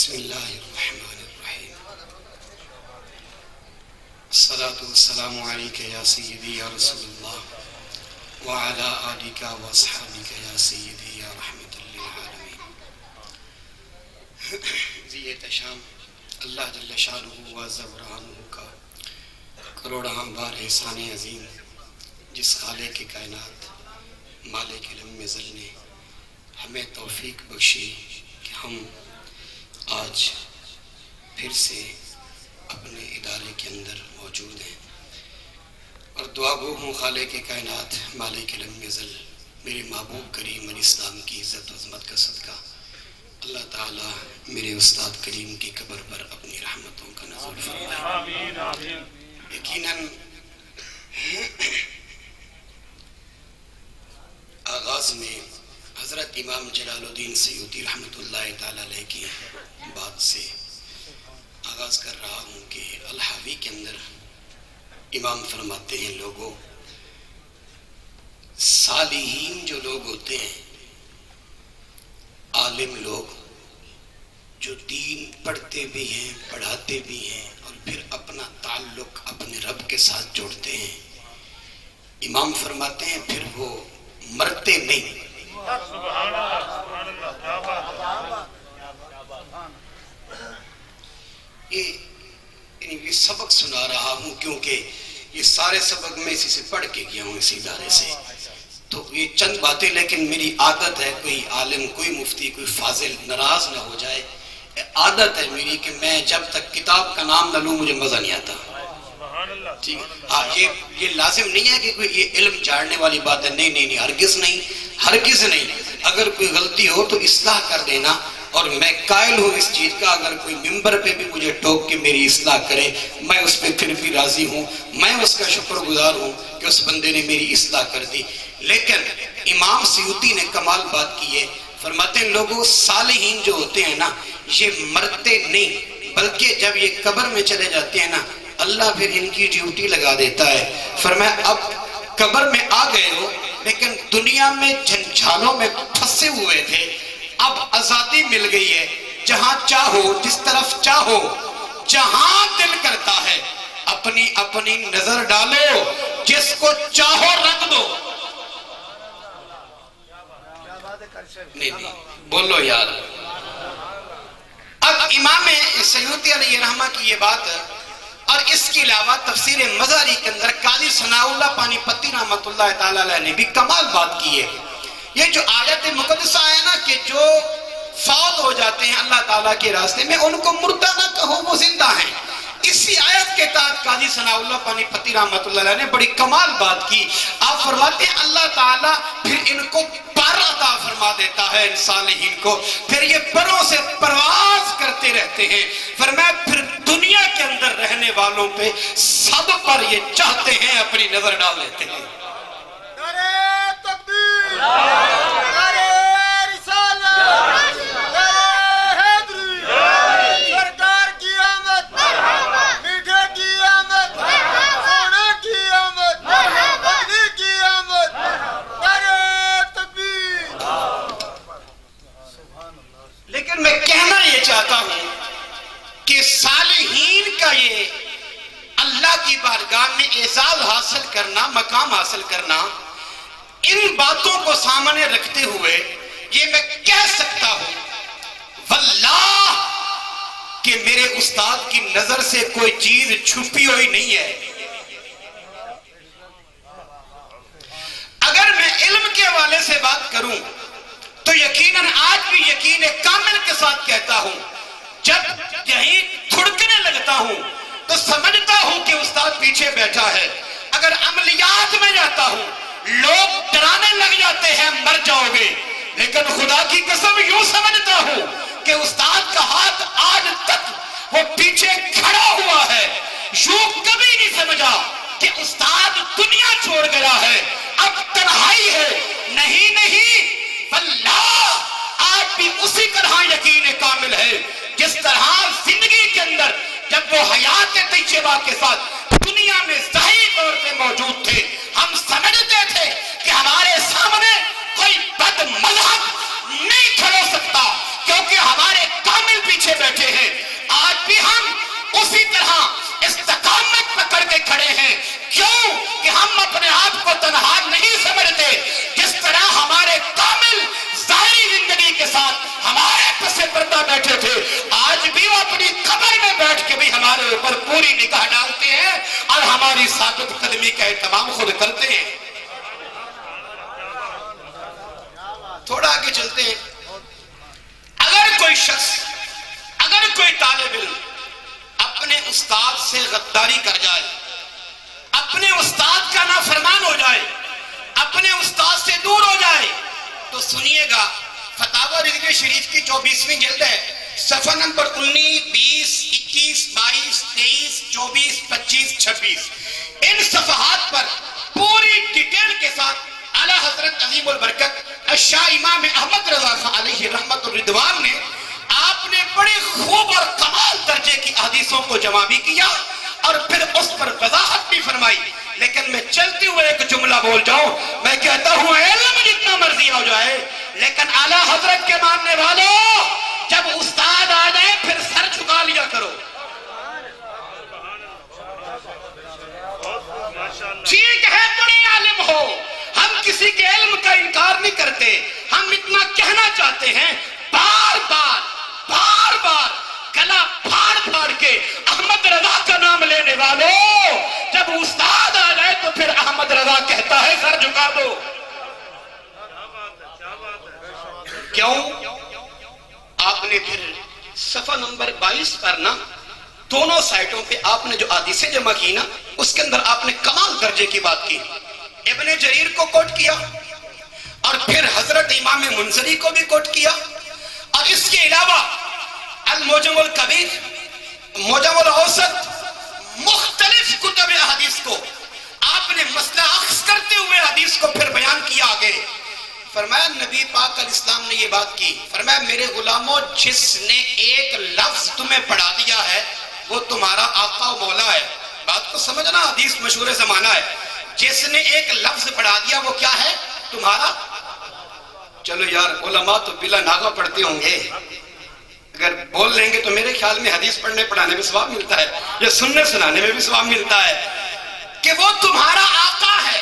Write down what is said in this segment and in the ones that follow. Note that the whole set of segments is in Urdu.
بسم اللہ الرحمن الرحیم الصلاة والسلام علیکہ یا سیدی یا رسول اللہ وعلا آلکہ واصحابکہ یا سیدی یا رحمت للعالمین۔ زیت شام اللہ جل شانہ و زبرانہ کا کروڑاں بار احسان عظیم جس خالق کائنات مالک علم ازل نے ہمیں توفیق بخشی کہ ہم آج پھر سے اپنے ادارے کے اندر موجود ہیں، اور دعا گو ہوں خالق کائنات مالک علم ازل میرے محبوب کریم الاسلام کی عزت و عظمت کا صدقہ اللہ تعالیٰ میرے استاد کریم کی قبر پر اپنی رحمتوں کا نزول فرمائے۔ یقیناً آغاز میں حضرت امام جلال الدین سیوطی رحمۃ اللہ تعالیٰ علیہ کی بات سے آغاز کر رہا ہوں کہ الحاوی کے اندر امام فرماتے ہیں لوگوں، صالحین جو لوگ ہوتے ہیں، عالم لوگ جو دین پڑھتے بھی ہیں پڑھاتے بھی ہیں اور پھر اپنا تعلق اپنے رب کے ساتھ جوڑتے ہیں، امام فرماتے ہیں پھر وہ مرتے نہیں۔ یہ سبق سنا رہا ہوں کیونکہ یہ سارے سبق میں اسی سے پڑھ کے گیا ہوں اسی ادارے سے، تو یہ چند باتیں، لیکن میری عادت ہے کوئی عالم کوئی مفتی کوئی فاضل ناراض نہ ہو جائے، عادت ہے میری کہ میں جب تک کتاب کا نام نہ لوں مجھے مزہ نہیں آتا۔ ٹھیک ہے، ہاں یہ لازم نہیں ہے کہ کوئی یہ علم جھاڑنے والی بات ہے، نہیں، ہرگز نہیں، ہرگز نہیں۔ اگر کوئی غلطی ہو تو اصلاح کر دینا، اور میں قائل ہوں اس چیز کا، اگر کوئی ممبر پہ بھی مجھے ٹوک کے میری اصلاح کرے میں اس پہ پھر بھی راضی ہوں، میں اس کا شکر گزار ہوں کہ اس بندے نے میری اصلاح کر دی۔ لیکن امام سیوطی نے کمال بات کی ہے، فرماتے ہیں لوگوں صالحین جو ہوتے ہیں نا یہ مرتے نہیں، بلکہ جب یہ قبر میں چلے جاتے ہیں نا اللہ پھر ان کی ڈیوٹی لگا دیتا ہے۔ فرمایا اب قبر میں آ گئے ہو لیکن دنیا میں جھنجھالوں میں پھنسے ہوئے تھے، اب آزادی مل گئی ہے، جہاں چاہو جس طرف چاہو جہاں دل کرتا ہے اپنی اپنی نظر ڈالو، جس کو چاہو رکھ دو۔ نہیں بولو یار۔ اب امام سیوطی علیہ رحمہ کی یہ بات، اور اس کے علاوہ تفسیر مزاری کے اندر قاضی ثناء اللہ پانی پتی رحمت اللہ تعالیٰ علیہ نے بھی کمال بات کی ہے۔ یہ جو آیت مقدسہ ہے نا کہ جو فوت ہو جاتے ہیں اللہ تعالیٰ کے راستے میں ان کو مردہ نہ کہو وہ زندہ ہیں، اسی آیت کے تحت قاضی ثناء اللہ پانی پتی رحمت اللہ علیہ نے بڑی کمال بات کی۔ آپ فرماتے ہیں اللہ تعالیٰ پھر ان کو پر عطا فرما دیتا ہے ان صالحین کو، پھر یہ پروں سے پرواز کرتے رہتے ہیں۔ فرمایا پھر دنیا کے اندر رہنے والوں پہ سب پر یہ چاہتے ہیں اپنی نظر ڈال لیتے ہیں۔ نعرہ تکبیر، نعرہ رسالت، نعرہ حیدری، سرکار کی آمد، میٹھے کی آمد، سونے کی آمد، مدنی کی آمد، نعرہ تکبیر۔ لیکن میں کہنا یہ چاہتا ہوں کہ صالحین کا یہ اللہ کی بارگاہ میں اعزاز حاصل کرنا، مقام حاصل کرنا، ان باتوں کو سامنے رکھتے ہوئے یہ میں کہہ سکتا ہوں واللہ کہ میرے استاد کی نظر سے کوئی چیز چھپی ہوئی نہیں ہے۔ اگر میں علم کے حوالے سے بات کروں تو یقیناً آج بھی یقین کامل کے ساتھ کہتا ہوں، جب یہیں تھڑکنے لگتا ہوں تو سمجھتا ہوں کہ استاد پیچھے بیٹھا ہے۔ اگر عملیات میں جاتا ہوں لوگ ڈرانے لگ جاتے ہیں مر جاؤ گے، لیکن خدا کی قسم یوں سمجھتا ہوں کہ استاد کا ہاتھ آج تک وہ پیچھے کھڑا ہوا ہے۔ یوں کبھی نہیں سمجھا کہ استاد دنیا چھوڑ گیا ہے اب تنہائی ہے، نہیں واللہ آج بھی اسی طرح یقین کامل ہے جس طرح زندگی کے اندر جب وہ حیات طیبہ کے ساتھ دنیا میں ظاہری طور پہ موجود تھے ہم سمجھتے تھے کہ ہمارے سامنے کوئی بد مذہب نہیں کھڑو سکتا، کیونکہ ہمارے کامل پیچھے بیٹھے ہیں، آج بھی ہم اسی طرح استقامت پکڑ کے کھڑے ہیں. کیوں کہ ہم اپنے آپ کو تنہا نہیں سمجھتے. جس طرح ہمارے کامل ظاہری زندگی کے ساتھ ہمارے پس پردہ بیٹھے تھے، آج بھی وہ اپنی قبر میں بیٹھ کے بھی ہمارے اوپر پوری نگاہ ڈالتے ہیں اور ہماری ثابت قدمی کا اہتمام خود کرتے ہیں. تھوڑا آگے چلتے ہیں. اگر کوئی شخص، اگر کوئی طالب علم اپنے استاد سے غداری کر جائے، اپنے استاد کا نافرمان ہو جائے، اپنے استاد سے دور ہو جائے، تو سنیے گا فتاوی رضویہ شریف کی 24ویں جلد ہے، صفحہ نمبر 19، 20، 21، 22، 23، 24، 25، 26. ان صفحات پر پوری ڈیٹیل کے ساتھ اعلیٰ حضرت عظیم البرکت الشاہ امام احمد رضا خان علیہ رحمت الرضوان نے آپ نے بڑے خوب اور کمال درجے کی حدیثوں کو جمع بھی کیا اور پھر اس پر وضاحت بھی فرمائی. لیکن میں چلتے ہوئے ایک جملہ بول جاؤں، میں کہتا ہوں علم جتنا مرضی ہو جائے، لیکن اعلیٰ حضرت کے ماننے والوں، جب استاد آ جائے پھر سر جھکا لیا کرو. ٹھیک ہے بڑے عالم ہو، ہم کسی کے علم کا انکار نہیں کرتے، ہم اتنا کہنا چاہتے ہیں بار بار گلا پھاڑ پھاڑ کے احمد رضا کا نام لینے والوں، جب استاد آ جائے تو پھر احمد رضا کہتا ہے سر جھکا دو. کیوں؟ آپ نے پھر صفحہ نمبر 22 پر نا دونوں سائٹوں پہ آپ نے جو حدیثیں جمع کی نا، اس کے اندر آپ نے کمال درجے کی بات کی. ابن جریر کو کوٹ کیا اور پھر حضرت امام منذری کو بھی کوٹ کیا، اور اس کے علاوہ المعجم الکبیر، معجم الاوسط، مختلف کتب حدیث کو آپ نے مسئلہ اخذ کرتے ہوئے حدیث کو پھر بیان کیا آگے. فرمایا نبی پاک علیہ السلام نے یہ بات کی، فرمایا میرے غلاموں، جس نے ایک لفظ تمہیں پڑھا دیا ہے وہ تمہارا آقا و مولا ہے. بات کو سمجھنا، حدیث مشہور زمانہ ہے. جس نے ایک لفظ پڑھا دیا وہ کیا ہے؟ تمہارا. چلو یار علماء تو بلا ناغہ پڑھتے ہوں گے، اگر بول لیں گے تو میرے خیال میں حدیث پڑھنے پڑھانے میں ثواب ملتا ہے، یا سننے سنانے میں بھی ثواب ملتا ہے کہ وہ تمہارا آقا ہے.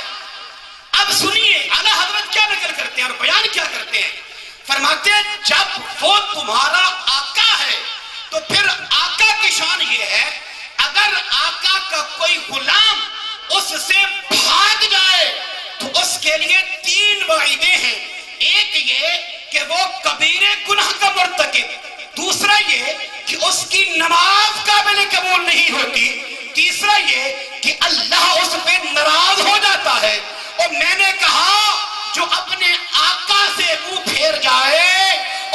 اب سنیے اعلیٰ حضرت کیا نقل کرتے ہیں اور بیان کیا کرتے ہیں. فرماتے ہیں جب وہ تمہارا آقا ہے تو پھر آقا کی شان یہ ہے، اگر آقا کا کوئی غلام اس سے بھاگ جائے تو اس کے لیے 3 وعیدیں ہیں. ایک یہ کہ وہ کبیرے گناہ کا مرتکب، دوسرا یہ کہ اس کی نماز قابل قبول نہیں ہوتی، تیسرا یہ کہ اللہ اس پہ ناراض ہو جاتا ہے. اور میں نے کہا جو اپنے آقا سے منہ پھیر جائے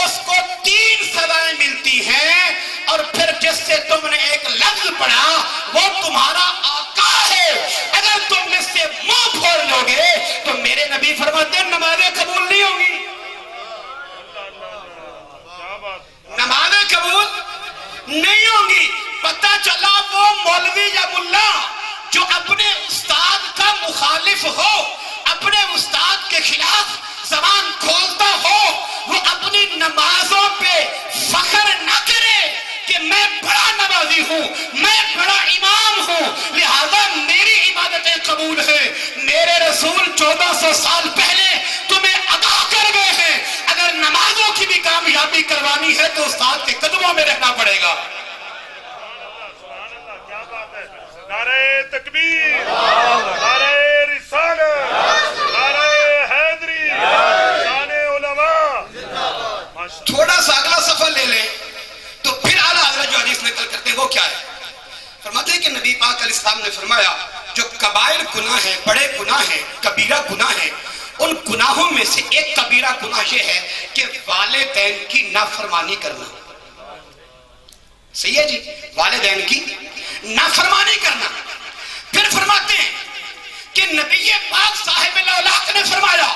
اس کو 3 سزائیں ملتی ہیں، اور پھر جس سے تم نے ایک لفظ پڑھا وہ تمہارا آقا ہے. اگر تم اس سے منہ پھوڑ لو گے تو میرے نبی فرماتے ہیں نمازیں قبول نہیں ہوں گی. نمازیں قبول نہیں ہوں گی. پتہ چلا وہ مولوی یا ملا جو اپنے استاد کا مخالف ہو، اپنے استاد کے خلاف زبان کھولتا ہو، وہ اپنی نمازوں پہ فخر نہ کرے کہ میں بڑا نمازی ہوں، میں بڑا امام ہوں، لہذا میری عبادتیں قبول ہیں. میرے رسول 1400 سال پہلے تمہیں ادا کر گئے ہیں. اگر نمازوں کی بھی کامیابی کروانی ہے تو استاد کے قدموں میں رہنا پڑے گا. نعرہ تکبیر، نعرہ رسالت، نعرہ حیدری، شان علماء. تھوڑا سا اگلا صفحہ لے لیں تو پھر اعلیٰ حضرت جو حدیث نقل کرتے ہیں وہ کیا ہے. فرماتے ہیں کہ نبی پاک علیہ السلام نے فرمایا جو کبائر گناہ ہیں، بڑے گناہ ہیں، کبیرہ گناہ ہیں، ان گناہوں میں سے ایک کبیرہ گناہ یہ ہے کہ والدین کی نافرمانی کرنا. صحیح ہے جی، والدین کی نافرمانی کرنا. پھر فرماتے ہیں کہ نبی پاک صاحب الاولاق نے فرمایا،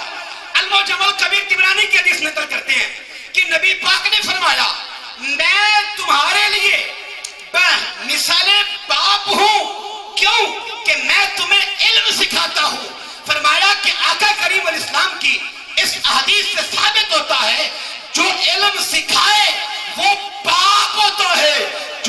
المعجم الکبیر طبرانی کی حدیث نقل کرتے ہیں کہ نبی پاک نے فرمایا میں تمہارے لیے مثال باپ ہوں. کیوں؟ کہ میں تمہیں علم سکھاتا ہوں. فرمایا کہ آقا کریم علیہ السلام کی اس حدیث سے ثابت ہوتا ہے جو علم سکھائے وہ باپ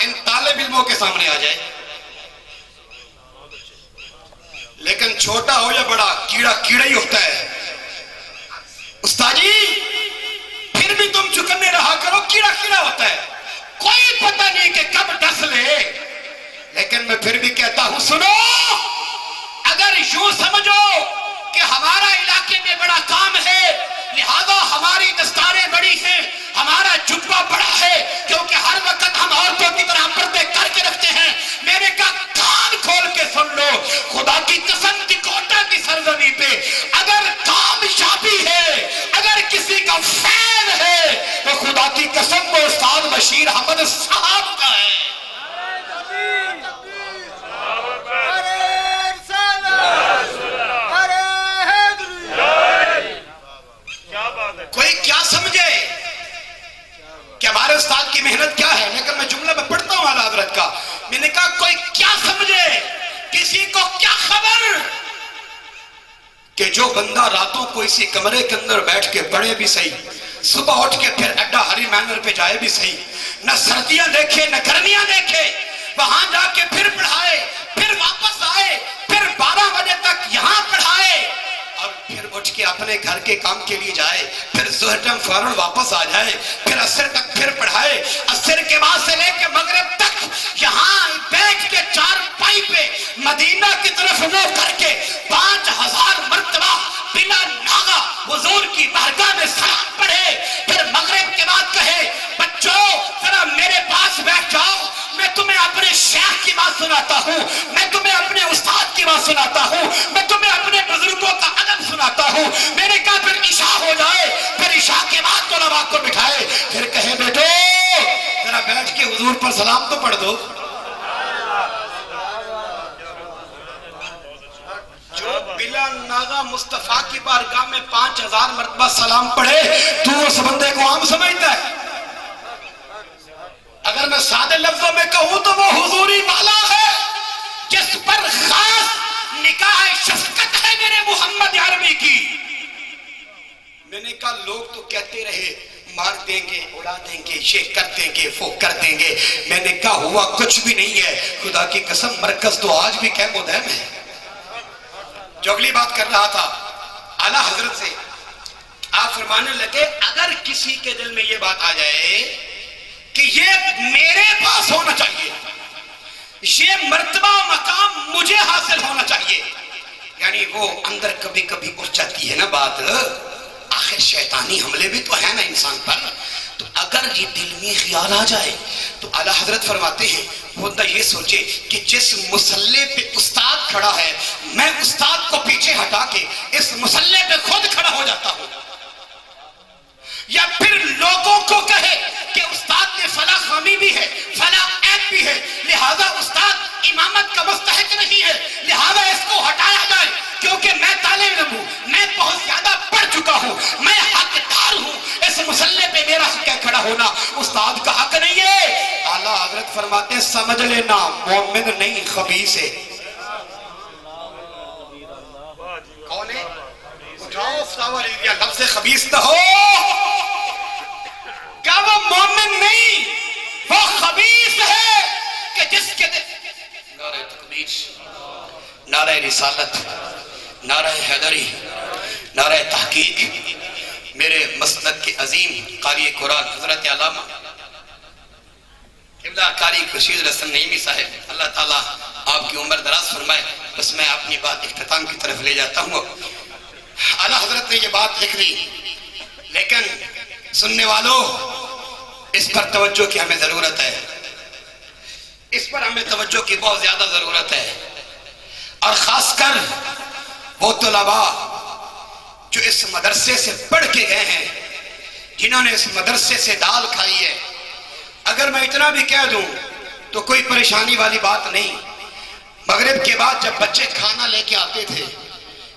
ان طالب علموں کے سامنے آ جائے، لیکن چھوٹا ہو یا بڑا کیڑا کیڑا ہی ہوتا ہے۔ استاد جی پھر بھی تم چکنے رہا کرو، کیڑا کیڑا ہوتا ہے، کوئی پتہ نہیں کہ کب ڈس لے۔ لیکن میں پھر بھی کہتا ہوں سنو، اگر یوں سمجھو کہ ہمارا علاقے میں بڑا کام ہے لہذا ہماری دستاریں بڑی ہیں، ہمارا جبہ بڑا ہے کیونکہ ہر وقت ہم عورتوں کی طرح پردے کر کے رکھتے ہیں، میرے کہا کان کھول کے سن لو، خدا کی قسم ٹکوٹا کی سرزمین پہ اگر کامیابی ہے، اگر کسی کا فیل ہے تو خدا کی قسم وہ استاد بشیر احمد صاحب کا ہے۔ کوئی کیا سمجھے کہ ہمارے استاد کی محنت کیا ہے، لیکن میں جملہ میں پڑھتا ہوں اعلیٰ حضرت کا، میں نے کہا کوئی کیا سمجھے، کسی کو کیا خبر کہ جو بندہ راتوں کو اسی کمرے کے اندر بیٹھ کے پڑھے بھی صحیح، صبح اٹھ کے پھر اڈا ہری مینر پہ جائے بھی صحیح، نہ سردیاں دیکھے نہ گرمیاں دیکھے، وہاں جا کے پھر پڑھائے، پھر واپس آئے، پھر 12 بجے تک یہاں پڑھائے اور پھر اٹھ کے اپنے گھر کے کام کے لیے جائے، پھر ظہر ٹائم فوراً واپس آ جائے، پھر عصر تک پھر پڑھائے، عصر کے بعد سے لے کے مغرب تک یہاں بیٹھ کے چار پائی پہ مدینہ کی طرف منہ کر کے 5000 مرتبہ بلا ناغہ حضور کی بارگاہ میں سلام پڑھے، پھر مغرب کے بعد کہے بچوں ذرا میرے پاس بیٹھ جاؤ، میں تمہیں اپنے شیخ کی بات سناتا ہوں، میں تمہیں اپنے استاد کی بات سناتا ہوں، میں تمہیں اپنے بزرگوں کا ادب سناتا ہوں۔ میں نے کہا پھر عشاء ہو جائے، پھر عشاء کے بعد طلباء کو بٹھائے، پھر کہے بیٹو ذرا بیٹھ کے حضور پر سلام تو پڑھ دو۔ جو بلا ناغہ مصطفیٰ کی بارگاہ میں 5000 مرتبہ سلام پڑھے تو اس بندے کو عام سمجھتا ہے؟ اگر میں سادے لفظوں میں کہوں تو وہ حضوری والا ہے جس پر خاص نکاح شفقت ہے میرے محمد عربی کی۔ میں نے کہا لوگ تو کہتے رہے مار دیں گے، اڑا دیں گے، یہ کر دیں گے، وہ کر دیں گے، میں نے کہا ہوا کچھ بھی نہیں ہے، خدا کی قسم مرکز تو آج بھی قائم و دائم ہے۔ جو اگلی بات کر رہا تھا اعلیٰ حضرت سے، آپ فرمانے لگے اگر کسی کے دل میں یہ بات آ جائے کہ یہ میرے پاس ہونا چاہیے، یہ مرتبہ مقام مجھے حاصل ہونا چاہیے، یعنی وہ اندر کبھی کبھی اٹھ جاتی ہے نا بات، آخر شیطانی حملے بھی تو ہے نا انسان پر، تو اگر یہ دل میں خیال آ جائے تو اعلیٰ حضرت فرماتے ہیں بندہ یہ سوچے کہ جس مسلح پہ استاد کھڑا ہے میں استاد کو پیچھے ہٹا کے اس مسلح پہ خود کھڑا ہو جاتا ہوں، یا پھر لوگوں کو کہے کہ استاد میں فلاں خامی بھی ہے، فلاں عیب بھی ہے، لہذا استاد امامت کا مستحق نہیں ہے، لہذا اس کو ہٹایا جائے کیونکہ میں طالب علم ہوں، میں بہت زیادہ پڑھ چکا ہوں، میں حقدار ہوں، اس مسلح پہ میرا حق ہے کھڑا ہونا، استاد کا حق نہیں ہے۔ اعلیٰ حضرت فرماتے ہیں سمجھ لینا مومن نہیں خبیث ہے۔ کون ہے؟ اٹھاؤ فلاور ایریا، لفظ خبیث نہ ہو، کیا وہ مومن نہیں، وہ خبیث ہے کہ جس کے دل نعرہ تکبیر، نعرہ رسالت، نعرہ حیدری، نعرہ تحقیق، میرے مسلک کے عظیم قاری قرآن حضرت علامہ قبلہ قاری خورشید رسن نعیمی صاحب، اللہ تعالیٰ آپ کی عمر دراز فرمائے۔ بس میں اپنی بات اختتام کی طرف لے جاتا ہوں۔ اعلیٰ حضرت نے یہ بات لکھ لی، لیکن سننے والوں اس پر توجہ کی ہمیں ضرورت ہے، اس پر ہمیں توجہ کی بہت زیادہ ضرورت ہے، اور خاص کر وہ طلباء جو اس مدرسے سے پڑھ کے گئے ہیں، جنہوں نے اس مدرسے سے دال کھائی ہے۔ اگر میں اتنا بھی کہہ دوں تو کوئی پریشانی والی بات نہیں، مغرب کے بعد جب بچے کھانا لے کے آتے تھے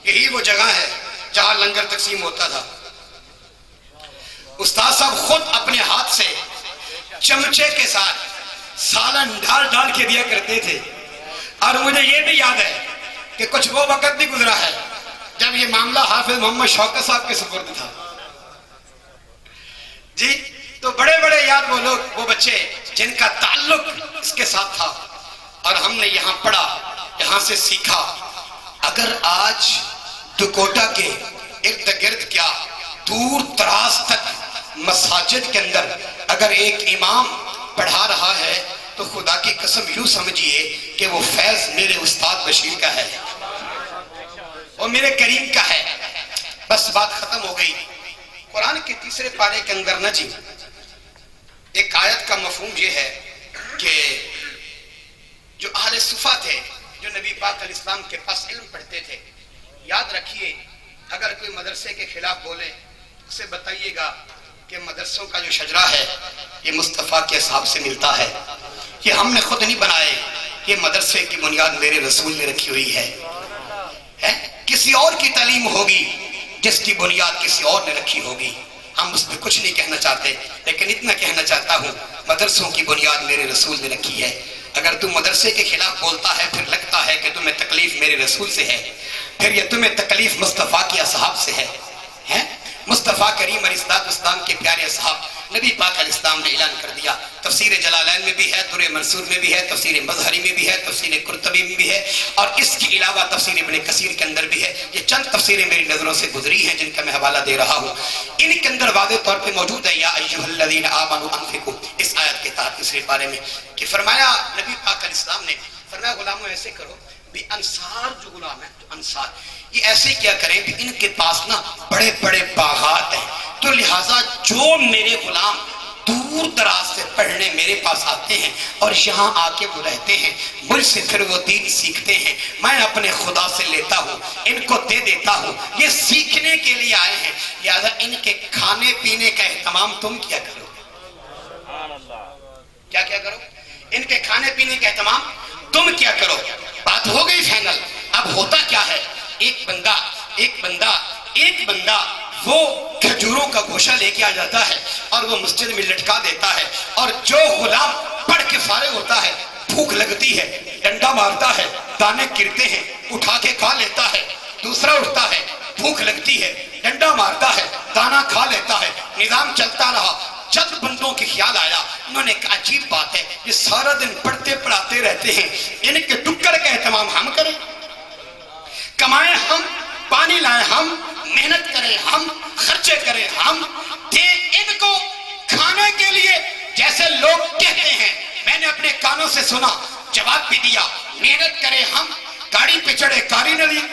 یہی وہ جگہ ہے جہاں لنگر تقسیم ہوتا تھا، استاد صاحب خود اپنے ہاتھ سے چمچے کے ساتھ سالن ڈال ڈال کے دیا کرتے تھے، اور مجھے یہ بھی یاد ہے کہ کچھ وہ وقت بھی گزرا ہے جب یہ معاملہ حافظ محمد شوکت صاحب کے سپرد تھا۔ جی تو بڑے بڑے یاد وہ لوگ، وہ بچے جن کا تعلق اس کے ساتھ تھا، اور ہم نے یہاں پڑھا، یہاں سے سیکھا۔ اگر آج دکوٹا کے ارد گرد کیا دور دراز تک مساجد کے اندر اگر ایک امام پڑھا رہا ہے تو خدا کی قسم یوں سمجھیے کہ وہ فیض میرے استاد بشیر کا ہے، وہ میرے کریم کا ہے۔ بس بات ختم ہو گئی۔ قرآن کے تیسرے پارے کے اندر نہ جی ایک آیت کا مفہوم یہ ہے کہ جو اہل صفا تھے، جو نبی پاک علیہ السلام کے پاس علم پڑھتے تھے، یاد رکھیے اگر کوئی مدرسے کے خلاف بولے اسے بتائیے گا کہ مدرسوں کا جو شجرہ ہے یہ مصطفیٰ کے حساب سے ملتا ہے، یہ ہم نے خود نہیں بنائے، یہ مدرسے کی بنیاد میرے رسول نے رکھی ہوئی ہے۔ کسی اور کی تعلیم ہوگی جس کی بنیاد کسی اور نے رکھی ہوگی، ہم اس پہ کچھ نہیں کہنا چاہتے، لیکن اتنا کہنا چاہتا ہوں مدرسوں کی بنیاد میرے رسول نے رکھی ہے۔ اگر تم مدرسے کے خلاف بولتا ہے پھر لگتا ہے کہ تمہیں تکلیف میرے رسول سے ہے، پھر یہ تمہیں تکلیف مصطفیٰ کے اصحاب سے ہے۔ مصطفیٰ کریم علیہ السلام کے پیارے اصحاب، نبی پاک علیہ السلام نے اعلان کر دیا، تفسیر جلالین میں بھی ہے، در منصور میں بھی ہے، تفسیر مظہری میں بھی ہے، تفسیر قرطبی میں بھی ہے، اور اس کے علاوہ تفسیر ابن کثیر کے اندر بھی ہے۔ یہ چند تفسیریں میری نظروں سے گزری ہیں جن کا میں حوالہ دے رہا ہوں، ان کے اندر واضح طور پہ موجود ہے یا ایھا الذین آمنوا انفقوا، اس آیت کے تحت تیسرے پارے میں کہ فرمایا نبی پاک علیہ السلام نے فرمایا غلاموں ایسے کرو بھی انصار جو غلام ہیں، جو انصار یہ ایسے کیا کریں بھی ان کے پاس نا بڑے بڑے باغات ہیں، تو لہٰذا جو میرے غلام دور دراز سے پڑھنے میرے پاس آتے ہیں اور یہاں آ کے وہ رہتے ہیں، مجھ سے پھر وہ دین سیکھتے ہیں، میں اپنے خدا سے لیتا ہوں، ان کو دے دیتا ہوں، یہ سیکھنے کے لیے آئے ہیں، لہٰذا ان کے کھانے پینے کا اہتمام تم کیا کرو، کیا کرو، ان کے کھانے پینے کا اہتمام تم کیا کرو۔ بات ہو گئی فائنل۔ اب ہوتا کیا ہے، ایک بندہ وہ کھجوروں کا گوشہ لے کے آ جاتا ہے اور وہ مسجد میں لٹکا دیتا ہے، اور جو غلام پڑھ کے فارغ ہوتا ہے، بھوک لگتی ہے، ڈنڈا مارتا ہے، دانے گرتے ہیں، اٹھا کے کھا لیتا ہے، دوسرا اٹھتا ہے، بھوک لگتی ہے، ڈنڈا مارتا ہے، دانا کھا لیتا ہے، نظام چلتا رہا۔ چند بندوں کے خیال آیا، انہوں نے کہا عجیب بات ہے، یہ سارا دن پڑھتے پڑھاتے رہتے ہیں، ان کے ٹکر کا اہتمام ہم کریں، کمائیں ہم، پانی لائیں ہم، محنت کریں ہم، خرچے کریں ہم، دیں ان کو کھانے کے لیے جیسے لوگ کہتے ہیں۔ میں نے اپنے کانوں سے سنا، جواب بھی دیا، محنت کریں ہم، گاڑی پہ چڑھے قاری نذیر،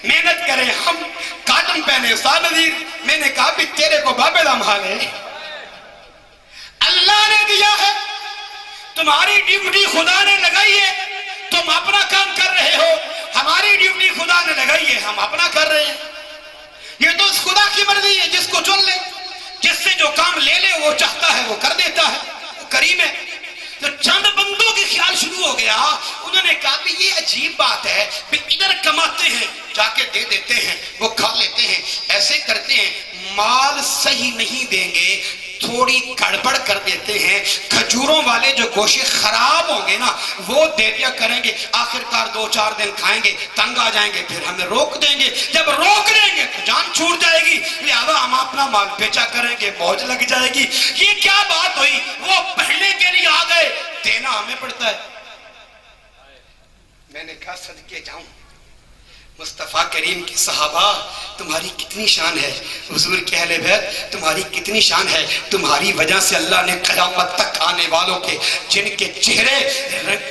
محنت کریں ہم، کاٹن پہنے استاد نذیر۔ میں نے کہا بھی تیرے کو بابے دام حالے، اللہ نے دیا ہے، تمہاری ڈیوٹی خدا نے لگائی ہے، تم اپنا کام کر رہے ہو، ہماری ڈیوٹی خدا نے لگائی ہے، ہم اپنا کر رہے ہیں۔ یہ تو اس خدا کی مرضی ہے، جس کو چن لے، جس سے جو کام لے لے وہ چاہتا ہے وہ کر دیتا ہے، وہ کریم ہے۔ تو چند بندوں کے خیال شروع ہو گیا، انہوں نے کہا کہ یہ عجیب بات ہے، بھی ادھر کماتے ہیں جا کے دے دیتے ہیں، وہ کھا لیتے ہیں، ایسے کرتے ہیں، مال صحیح نہیں دیں گے، تھوڑی گڑبڑ کر دیتے ہیں، کھجوروں والے جو گوشے خراب ہوں گے نا وہ دے دیا کریں گے، آخرکار 2-4 دن کھائیں گے، تنگ آ جائیں گے، پھر ہمیں روک دیں گے، جب روک دیں گے تو جان چھوٹ جائے گی، لہذا ہم اپنا مال بیچا کریں گے، موج لگ جائے گی۔ یہ کیا بات ہوئی، وہ پہلے کے لیے آ گئے، دینا ہمیں پڑتا ہے۔ میں نے کہا صدقے جاؤں مصطفیٰ کریم کے صحابہ، تمہاری کتنی شان ہے، حضور کے اہل بیت تمہاری کتنی شان ہے، تمہاری وجہ سے اللہ نے قیامت تک آنے والوں کے جن کے چہرے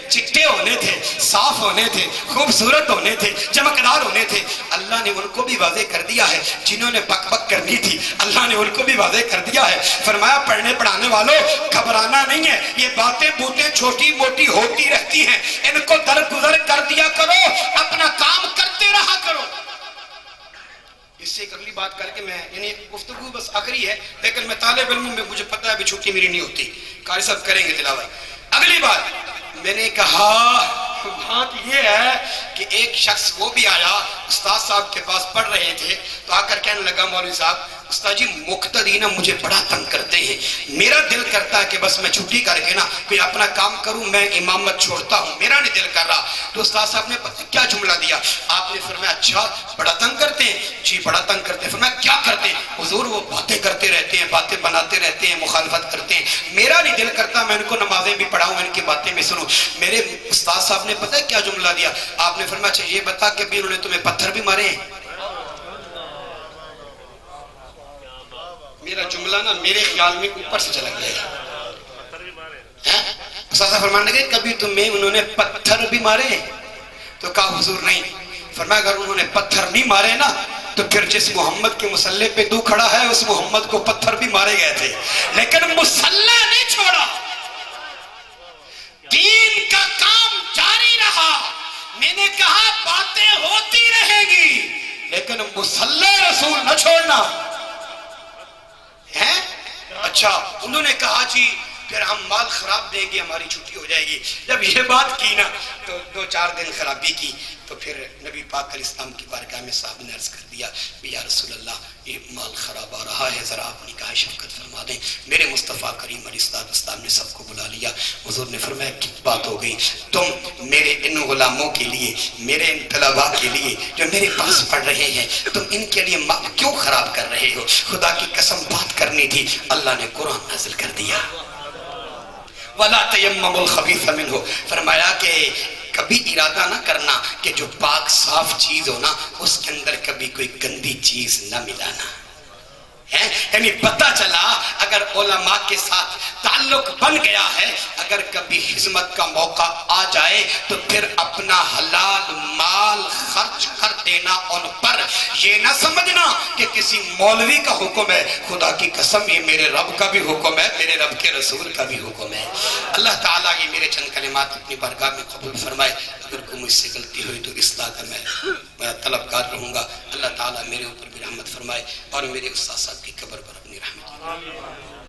چٹے ہونے تھے، صاف ہونے تھے، خوبصورت ہونے تھے، چمکدار ہونے تھے، اللہ نے ان کو بھی واضح کر دیا ہے، جنہوں نے بک بک کرنی تھی اللہ نے ان کو بھی واضح کر دیا ہے۔ فرمایا پڑھنے پڑھانے والوں گھبرانا نہیں ہے، یہ باتیں بوتیں چھوٹی موٹی ہوتی رہتی ہیں، ان کو درگزر کر دیا کرو، اپنا کام کرتے رہا کرو۔ اس سے ایک اگلی بات کر کے میں یعنی گفتگو بس آخری ہے، لیکن میں طالب علم میں مجھے پتا ہے ابھی چھٹی میری نہیں ہوتی، قاری صاحب کریں گے تلاوت۔ اگلی بات میں نے کہا بات یہ ہے کہ ایک شخص وہ بھی آیا، استاد صاحب کے پاس پڑھ رہے تھے، تو آ کر کہنے لگا مولوی صاحب استاد جی مقتدی نا مجھے بڑا تنگ کرتے ہیں، میرا دل کرتا ہے کہ بس میں چھٹی کر کے نا کوئی اپنا کام کروں، میں امامت چھوڑتا ہوں، میرا نہیں دل کر رہا۔ تو استاد صاحب نے کیا جملہ دیا؟ آپ نے فرمایا اچھا بڑا تنگ کرتے ہیں؟ جی بڑا تنگ کرتے ہیں۔ فرمایا کیا کرتے ہیں؟ حضور وہ باتیں کرتے رہتے ہیں، باتیں بناتے رہتے ہیں، مخالفت کرتے ہیں، میرا نہیں دل کرتا میں ان کو نمازیں بھی پڑھاؤں، ان کی باتیں بھی سنوں۔ میرے استاد صاحب نے پتہ ہے کیا جملہ دیا؟ آپ نے فرمایا اچھا یہ بتا کہ بھی انہوں نے تمہیں پتھر بھی مارے ہیں؟ میرا جملہ نا میرے خیال میں اوپر سے چلا گیا ہے۔ استاد صاحب فرمانے لگے کبھی تمہیں انہوں نے پتھر بھی مارے ہیں؟ تو کہا حضور نہیں۔ فرمایا اگر انہوں نے پتھر نہیں مارے نا تو پھر جس محمد کے مصلی پہ تو کھڑا ہے اس محمد کو پتھر بھی مارے گئے تھے، لیکن مصلی نہیں چھوڑا، دین کا کام جاری رہا۔ میں نے کہا باتیں ہوتی رہے گی لیکن مصلی رسول نہ چھوڑنا ہے۔ اچھا انہوں نے کہا جی پھر ہم مال خراب دیں گے، ہماری چھٹی ہو جائے گی۔ جب یہ بات کی نا تو 2-4 دن خرابی کی تو پھر نبی پاک علیہ السلام کی بارگاہ میں صاحب نے عرض کر دیا یا رسول اللہ یہ مال خراب آ رہا ہے، ذرا آپ نکاح شفقت فرما دیں۔ میرے مصطفیٰ کریم علیہ السلام نے سب کو بلا لیا۔ حضور نے فرمایا کیا بات ہو گئی؟ تم میرے ان غلاموں کے لیے، میرے ان طلباء کے لیے جو میرے پاس پڑھ رہے ہیں، تم ان کے لیے مال کیوں خراب کر رہے ہو؟ خدا کی قسم بات کرنی تھی، اللہ نے قرآن نازل کر دیا وَلَا تَيَمَّمُوا الْخَبِيثَ مِنْهُ۔ فرمایا کہ کبھی ارادہ نہ کرنا کہ جو پاک صاف چیز ہو نا اس کے اندر کبھی کوئی گندی چیز نہ ملانا ہے۔ یعنی پتہ چلا اگر علماء کے ساتھ تعلق بن گیا ہے، اگر کبھی خدمت کا موقع آ جائے تو پھر اپنا حلال مال خرچ کر دینا ان پر، یہ نہ سمجھنا کہ کسی مولوی کا حکم ہے۔ خدا کی قسم یہ میرے رب کا بھی حکم ہے، میرے رب کے رسول کا بھی حکم ہے۔ اللہ تعالیٰ یہ میرے چند کلمات اپنی بارگاہ میں قبول فرمائے۔ اگر کوئی مجھ سے غلطی ہوئی تو اصلاح کا میں طلبگار رہوں گا۔ اللہ تعالیٰ میرے اوپر بھی رحمت فرمائے اور میرے استاد صاحب کی قبر پر اپنی رحمت فرمائے۔